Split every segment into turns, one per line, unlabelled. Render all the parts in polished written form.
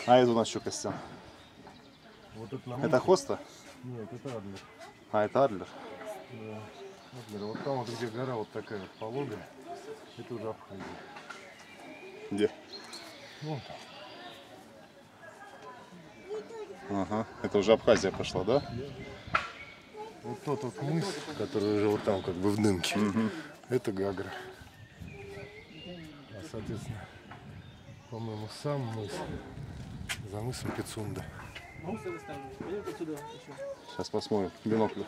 А это у нас что, Костян?
Вот это,
Это хоста?
Нет, это Адлер.
А, это Адлер.
Да. Адлер. Вот там вот, где гора вот такая вот пологая, это уже Абхазия.
Где?
Вон там.
Ага, это уже Абхазия пошла, да?
Вот тот вот мыс, который уже вот там как бы в дымке, это Гагра. А соответственно, по-моему, сам мыс за мысом Пицунда.
Сейчас посмотрим. Бинокль.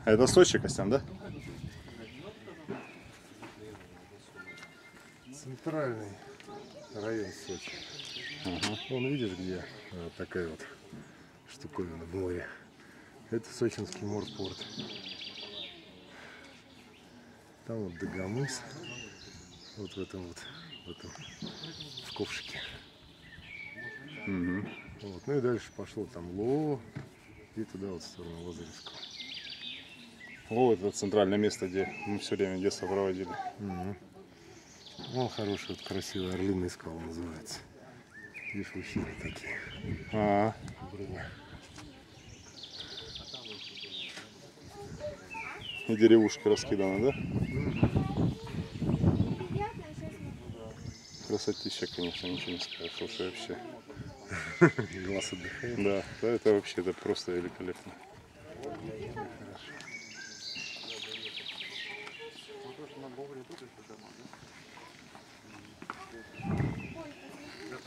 А это Сочи, Костян, да?
Центральный район Сочи. Вон видишь, где такая вот штуковина в море. Это Сочинский морпорт. Там вот Дагомыс. Вот в этом в ковшике. Вот. Ну и дальше пошло там Ло и туда вот в сторону Лазаревского.
О, это центральное место, где мы все время детство проводили.
Вон хороший, вот красивый орлиный скал называется. Видишь, ущелья такие.
И деревушки раскиданы, да? Красотища, конечно, ничего не скажешь. Слушай, вообще.
Глаз отдыхает.
Да, это вообще это просто великолепно.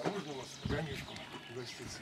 Можно у вас конечку угоститься?